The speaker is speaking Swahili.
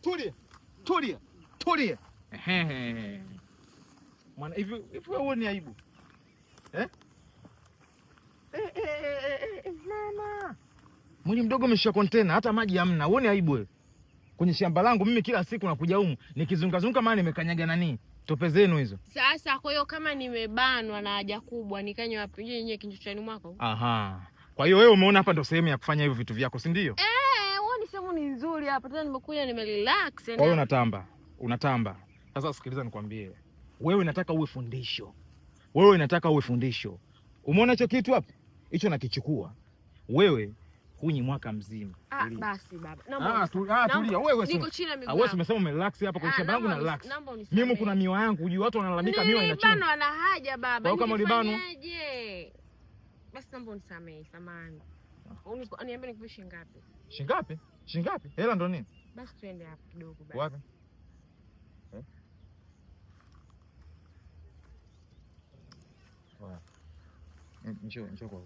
Tulia. Mwana hivi wewe ni aibu. Mama. Mwenye mdogo ameshika container hata maji hamna. Uone aibu wewe. Kwenye shamba langu mimi kila siku nakuja humu nikizunguka maana nimekanyaga nani? Tope zenu hizo. Sasa kwa hiyo kama nimebanwa na haja kubwa nikanywa wapi nyenye kinchochani mwako? Aha. Kwa hiyo wewe umeona hapa ndo sehemu ya kufanya hivyo vitu vyako, si ndio? Wewe ni sehemu ni nzuri hapa. Tena nimekuja nimerelax. Kwa hiyo unatamba. Sasa sikiliza nikwambie. Wewe nataka uwe fundisho. Umeona hicho kitu hapa? Hicho nakichukua. Wewe hunyi mwaka mzima. Basi baba. Tulia. Wewe niko chini ya miguu. Wewe umesema umerelax hapa kwa shamba langu na relax. Mimi kuna miwa yangu, unajua watu wanalalamika miwa inachuma. Bana ana haja baba. Kama libano. Basi naomba unisamehe, samahani. Niambie nikupe shilingi ngapi? Hela ndo nini? Basi twende hapo kidogo basi. Wapi? Njoo kwa.